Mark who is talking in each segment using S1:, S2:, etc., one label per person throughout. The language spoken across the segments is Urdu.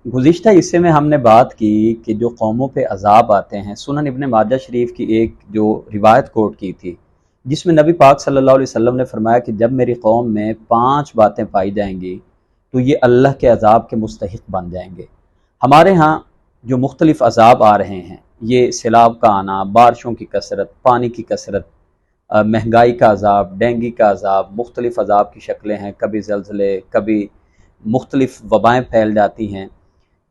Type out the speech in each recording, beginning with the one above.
S1: گزشتہ حصے میں ہم نے بات کی کہ جو قوموں پہ عذاب آتے ہیں، سنن ابن ماجہ شریف کی ایک جو روایت کوٹ کی تھی جس میں نبی پاک صلی اللہ علیہ وسلم نے فرمایا کہ جب میری قوم میں 5 باتیں پائی جائیں گی تو یہ اللہ کے عذاب کے مستحق بن جائیں گے۔ ہمارے ہاں جو مختلف عذاب آ رہے ہیں، یہ سیلاب کا آنا، بارشوں کی کثرت، پانی کی کثرت، مہنگائی کا عذاب، ڈینگی کا عذاب، مختلف عذاب کی شکلیں ہیں، کبھی زلزلے، کبھی مختلف وبائیں پھیل جاتی ہیں۔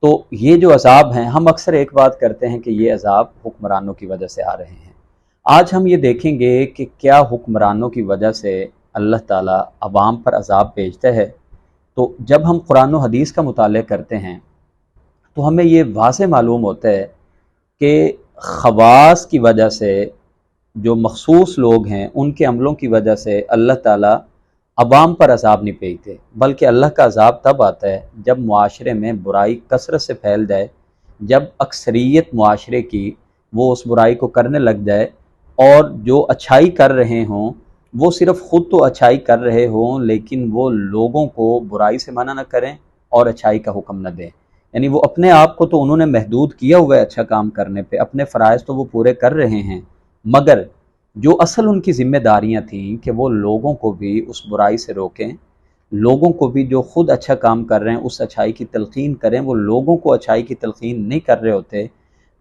S1: تو یہ جو عذاب ہیں، ہم اکثر ایک بات کرتے ہیں کہ یہ عذاب حکمرانوں کی وجہ سے آ رہے ہیں۔ آج ہم یہ دیکھیں گے کہ کیا حکمرانوں کی وجہ سے اللہ تعالیٰ عوام پر عذاب بھیجتا ہے۔ تو جب ہم قرآن و حدیث کا مطالعہ کرتے ہیں تو ہمیں یہ واضح معلوم ہوتا ہے کہ خواص کی وجہ سے جو مخصوص لوگ ہیں ان کے عملوں کی وجہ سے اللہ تعالیٰ عوام پر عذاب نہیں بھیجتے، بلکہ اللہ کا عذاب تب آتا ہے جب معاشرے میں برائی کثرت سے پھیل جائے، جب اکثریت معاشرے کی وہ اس برائی کو کرنے لگ جائے، اور جو اچھائی کر رہے ہوں وہ صرف خود تو اچھائی کر رہے ہوں لیکن وہ لوگوں کو برائی سے منع نہ کریں اور اچھائی کا حکم نہ دیں۔ یعنی وہ اپنے آپ کو تو انہوں نے محدود کیا ہوا ہے اچھا کام کرنے پہ، اپنے فرائض تو وہ پورے کر رہے ہیں، مگر جو اصل ان کی ذمہ داریاں تھیں کہ وہ لوگوں کو بھی اس برائی سے روکیں، لوگوں کو بھی جو خود اچھا کام کر رہے ہیں اس اچھائی کی تلقین کریں، وہ لوگوں کو اچھائی کی تلقین نہیں کر رہے ہوتے،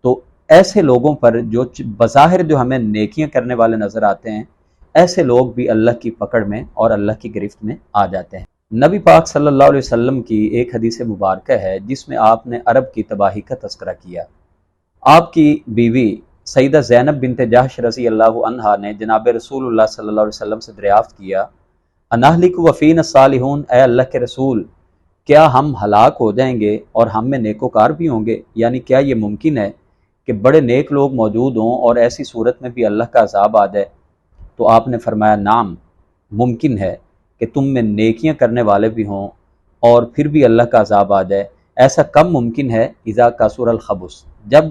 S1: تو ایسے لوگوں پر جو بظاہر جو ہمیں نیکیاں کرنے والے نظر آتے ہیں، ایسے لوگ بھی اللہ کی پکڑ میں اور اللہ کی گرفت میں آ جاتے ہیں۔ نبی پاک صلی اللہ علیہ وسلم کی ایک حدیث مبارکہ ہے جس میں آپ نے عرب کی تباہی کا تذکرہ کیا۔ آپ کی بیوی سیدہ زینب بنت جحش رضی اللہ عنہا نے جناب رسول اللہ صلی اللہ علیہ وسلم سے دریافت کیا، انہلک وفین الصالحون، اے اللہ کے رسول، کیا ہم ہلاک ہو جائیں گے اور ہم میں نیکوکار بھی ہوں گے؟ یعنی کیا یہ ممکن ہے کہ بڑے نیک لوگ موجود ہوں اور ایسی صورت میں بھی اللہ کا عذاب آ جائے؟ تو آپ نے فرمایا نعم، ممکن ہے کہ تم میں نیکیاں کرنے والے بھی ہوں اور پھر بھی اللہ کا عذاب آ جائے۔ ایسا کم ممکن ہے اذا کثر الخبث، جب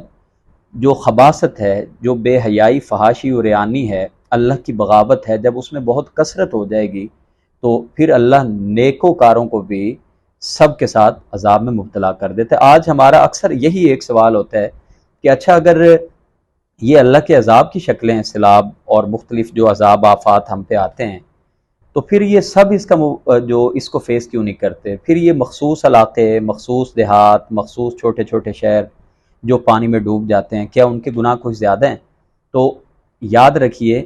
S1: جو خباثت ہے، جو بے حیائی، فحاشی و ریانی ہے، اللہ کی بغاوت ہے، جب اس میں بہت کثرت ہو جائے گی تو پھر اللہ نیکوکاروں کو بھی سب کے ساتھ عذاب میں مبتلا کر دیتے۔ آج ہمارا اکثر یہی ایک سوال ہوتا ہے کہ اچھا اگر یہ اللہ کے عذاب کی شکلیں ہیں، سیلاب اور مختلف جو عذاب آفات ہم پہ آتے ہیں، تو پھر یہ سب اس کو فیس کیوں نہیں کرتے؟ پھر یہ مخصوص علاقے، مخصوص دیہات، مخصوص چھوٹے چھوٹے شہر جو پانی میں ڈوب جاتے ہیں، کیا ان کے گناہ کچھ زیادہ ہیں؟ تو یاد رکھیے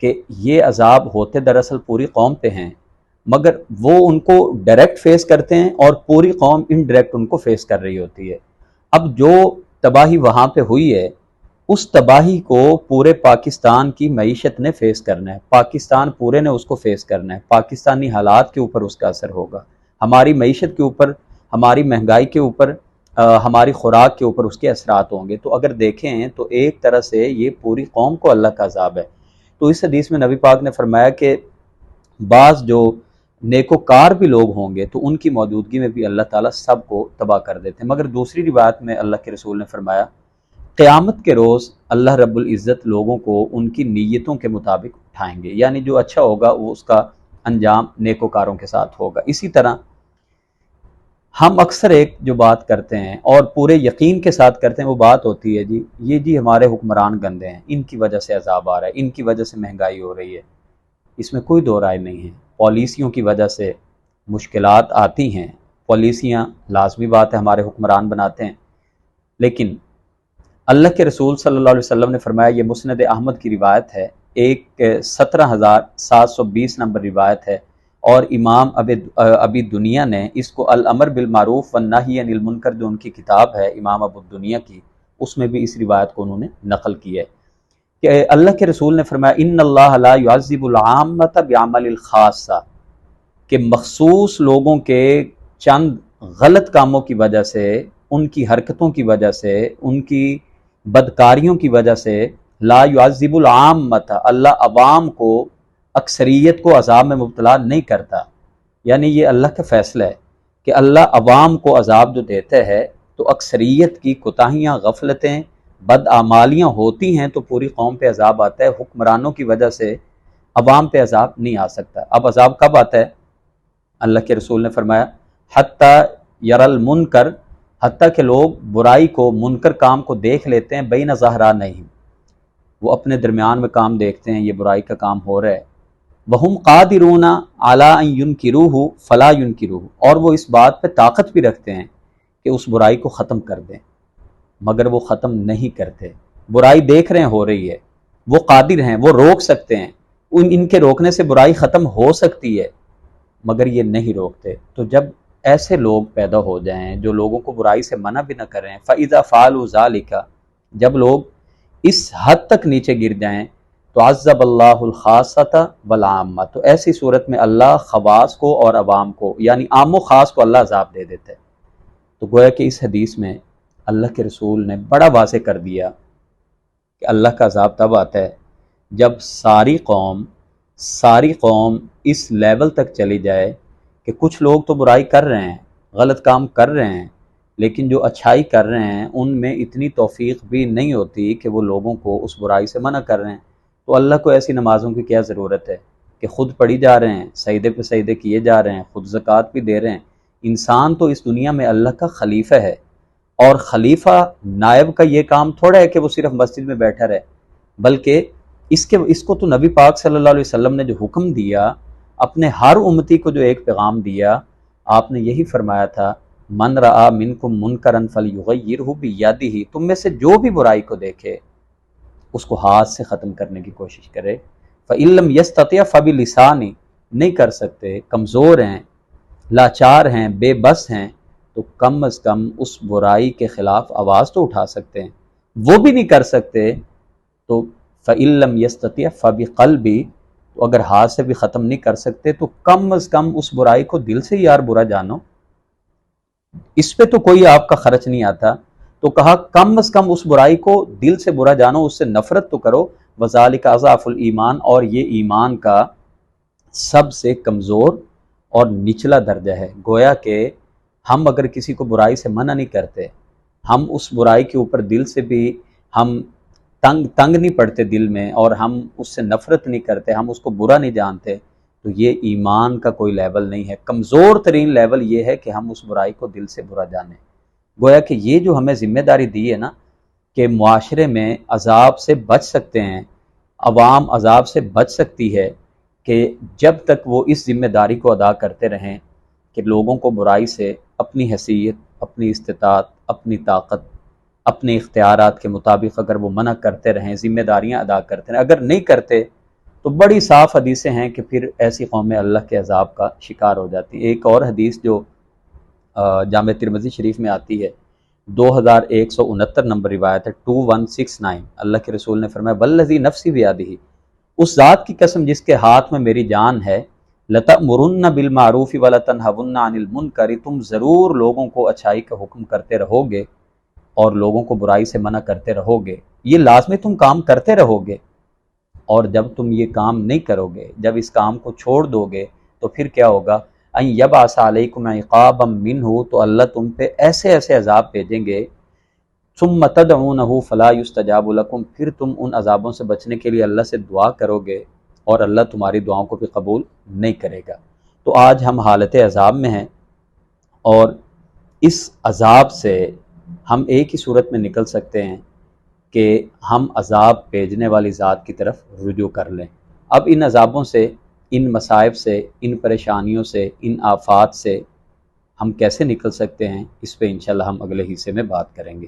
S1: کہ یہ عذاب ہوتے دراصل پوری قوم پہ ہیں، مگر وہ ان کو ڈائریکٹ فیس کرتے ہیں اور پوری قوم انڈائریکٹ ان کو فیس کر رہی ہوتی ہے۔ اب جو تباہی وہاں پہ ہوئی ہے، اس تباہی کو پورے پاکستان کی معیشت نے فیس کرنا ہے، پاکستان پورے نے اس کو فیس کرنا ہے، پاکستانی حالات کے اوپر اس کا اثر ہوگا، ہماری معیشت کے اوپر، ہماری مہنگائی کے اوپر، ہماری خوراک کے اوپر اس کے اثرات ہوں گے۔ تو اگر دیکھیں تو ایک طرح سے یہ پوری قوم کو اللہ کا عذاب ہے۔ تو اس حدیث میں نبی پاک نے فرمایا کہ بعض جو نیکوکار بھی لوگ ہوں گے تو ان کی موجودگی میں بھی اللہ تعالیٰ سب کو تباہ کر دیتے ہیں۔ مگر دوسری روایت میں اللہ کے رسول نے فرمایا قیامت کے روز اللہ رب العزت لوگوں کو ان کی نیتوں کے مطابق اٹھائیں گے، یعنی جو اچھا ہوگا وہ اس کا انجام نیکوکاروں کے ساتھ ہوگا۔ اسی طرح ہم اکثر ایک جو بات کرتے ہیں اور پورے یقین کے ساتھ کرتے ہیں، وہ بات ہوتی ہے جی ہمارے حکمران گندے ہیں، ان کی وجہ سے عذاب آ رہا ہے، ان کی وجہ سے مہنگائی ہو رہی ہے۔ اس میں کوئی دو رائے نہیں ہے، پالیسیوں کی وجہ سے مشکلات آتی ہیں، پالیسیاں لازمی بات ہے ہمارے حکمران بناتے ہیں، لیکن اللہ کے رسول صلی اللہ علیہ وسلم نے فرمایا، یہ مسند احمد کی روایت ہے، 17,720 نمبر روایت ہے، اور امام ابی دنیا نے اس کو الامر بالمعروف والنہی عن المنکر جو ان کی کتاب ہے امام ابو دنیا کی، اس میں بھی اس روایت کو انہوں نے نقل کیا ہے کہ اللہ کے رسول نے فرمایا ان اللہ لا يعذب العامۃ بعمل الخاصہ، کہ مخصوص لوگوں کے چند غلط کاموں کی وجہ سے، ان کی حرکتوں کی وجہ سے، ان کی بدکاریوں کی وجہ سے لا يعذب العامۃ، اللہ عوام کو، اکثریت کو عذاب میں مبتلا نہیں کرتا۔ یعنی یہ اللہ کا فیصلہ ہے کہ اللہ عوام کو عذاب جو دیتا ہے تو اکثریت کی کوتاہیاں، غفلتیں، بدعمالیاں ہوتی ہیں تو پوری قوم پہ عذاب آتا ہے، حکمرانوں کی وجہ سے عوام پہ عذاب نہیں آ سکتا۔ اب عذاب کب آتا ہے؟ اللہ کے رسول نے فرمایا حتی یر المنکر، حتیٰ کہ لوگ برائی کو، منکر کام کو دیکھ لیتے ہیں بین ظہرا نہیں، وہ اپنے درمیان میں کام دیکھتے ہیں یہ برائی کا کام ہو رہا ہے، وہم قادرون علی ان ینکروہ فلا ینکروہ، اور وہ اس بات پہ طاقت بھی رکھتے ہیں کہ اس برائی کو ختم کر دیں، مگر وہ ختم نہیں کرتے۔ برائی دیکھ رہے ہیں ہو رہی ہے، وہ قادر ہیں، وہ روک سکتے ہیں، ان کے روکنے سے برائی ختم ہو سکتی ہے، مگر یہ نہیں روکتے۔ تو جب ایسے لوگ پیدا ہو جائیں جو لوگوں کو برائی سے منع بھی نہ کریں، فَإِذَا فَعَلُوا ذَلِكَ، جب لوگ اس حد تک نیچے گر جائیں تو عذب اللہ الخاصۃ والعامہ، تو ایسی صورت میں اللہ خواص کو اور عوام کو، یعنی عام و خاص کو اللہ عذاب دے دیتے۔ تو گویا کہ اس حدیث میں اللہ کے رسول نے بڑا واضح کر دیا کہ اللہ کا عذاب تب آتا ہے جب ساری قوم اس لیول تک چلی جائے کہ کچھ لوگ تو برائی کر رہے ہیں، غلط کام کر رہے ہیں، لیکن جو اچھائی کر رہے ہیں ان میں اتنی توفیق بھی نہیں ہوتی کہ وہ لوگوں کو اس برائی سے منع کر رہے ہیں۔ تو اللہ کو ایسی نمازوں کی کیا ضرورت ہے کہ خود پڑھی جا رہے ہیں، سجدے پہ سجدے کیے جا رہے ہیں، خود زکوٰۃ بھی دے رہے ہیں۔ انسان تو اس دنیا میں اللہ کا خلیفہ ہے، اور خلیفہ نائب کا یہ کام تھوڑا ہے کہ وہ صرف مسجد میں بیٹھا رہے، بلکہ اس کو تو نبی پاک صلی اللہ علیہ وسلم نے جو حکم دیا، اپنے ہر امتی کو جو ایک پیغام دیا، آپ نے یہی فرمایا تھا، من رآ منکم منکرا فلیغیرہ بیدہ، تم میں سے جو بھی برائی کو دیکھے اس کو ہاتھ سے ختم کرنے کی کوشش کرے، فإن لم یستطع فبلسانہ، نہیں کر سکتے، کمزور ہیں، لاچار ہیں، بے بس ہیں، تو کم از کم اس برائی کے خلاف آواز تو اٹھا سکتے ہیں، وہ بھی نہیں کر سکتے تو فإن لم یستطع فبقلبہ، تو اگر ہاتھ سے بھی ختم نہیں کر سکتے تو کم از کم اس برائی کو دل سے یار برا جانو، اس پہ تو کوئی آپ کا خرچ نہیں آتا، تو کہا کم از کم اس برائی کو دل سے برا جانو، اس سے نفرت تو کرو، وذالک اضعف الایمان، اور یہ ایمان کا سب سے کمزور اور نچلا درجہ ہے۔ گویا کہ ہم اگر کسی کو برائی سے منع نہیں کرتے، ہم اس برائی کے اوپر دل سے بھی ہم تنگ نہیں پڑتے دل میں، اور ہم اس سے نفرت نہیں کرتے، ہم اس کو برا نہیں جانتے، تو یہ ایمان کا کوئی لیول نہیں ہے۔ کمزور ترین لیول یہ ہے کہ ہم اس برائی کو دل سے برا جانیں۔ گویا کہ یہ جو ہمیں ذمہ داری دی ہے نا کہ معاشرے میں عذاب سے بچ سکتے ہیں، عوام عذاب سے بچ سکتی ہے، کہ جب تک وہ اس ذمہ داری کو ادا کرتے رہیں کہ لوگوں کو برائی سے اپنی حیثیت، اپنی استطاعت، اپنی طاقت، اپنے اختیارات کے مطابق اگر وہ منع کرتے رہیں، ذمہ داریاں ادا کرتے رہیں، اگر نہیں کرتے تو بڑی صاف حدیثیں ہیں کہ پھر ایسی قومیں اللہ کے عذاب کا شکار ہو جاتی ہیں۔ ایک اور حدیث جو جامع ترمذی شریف میں آتی ہے، 2169 نمبر روایت ہے، 2169، اللہ کے رسول نے فرمایا، والذی نفسی بیدہ، اس ذات کی قسم جس کے ہاتھ میں میری جان ہے، لتأمرن بالمعروف ولتنہون عن المنکر، تم ضرور لوگوں کو اچھائی کا حکم کرتے رہو گے اور لوگوں کو برائی سے منع کرتے رہو گے، یہ لازمی تم کام کرتے رہو گے، اور جب تم یہ کام نہیں کرو گے، جب اس کام کو چھوڑ دو گے تو پھر کیا ہوگا، ان یبعث علیکم عقابا منہ، تو اللہ تم پہ ایسے ایسے عذاب بھیجیں گے، ثم تدعونہ فلا یستجاب لکم، پھر تم ان عذابوں سے بچنے کے لیے اللہ سے دعا کرو گے اور اللہ تمہاری دعاؤں کو بھی قبول نہیں کرے گا۔ تو آج ہم حالت عذاب میں ہیں، اور اس عذاب سے ہم ایک ہی صورت میں نکل سکتے ہیں کہ ہم عذاب بھیجنے والی ذات کی طرف رجوع کر لیں۔ اب ان عذابوں سے، ان مصائب سے، ان پریشانیوں سے، ان آفات سے ہم کیسے نکل سکتے ہیں، اس پہ انشاءاللہ ہم اگلے حصے میں بات کریں گے۔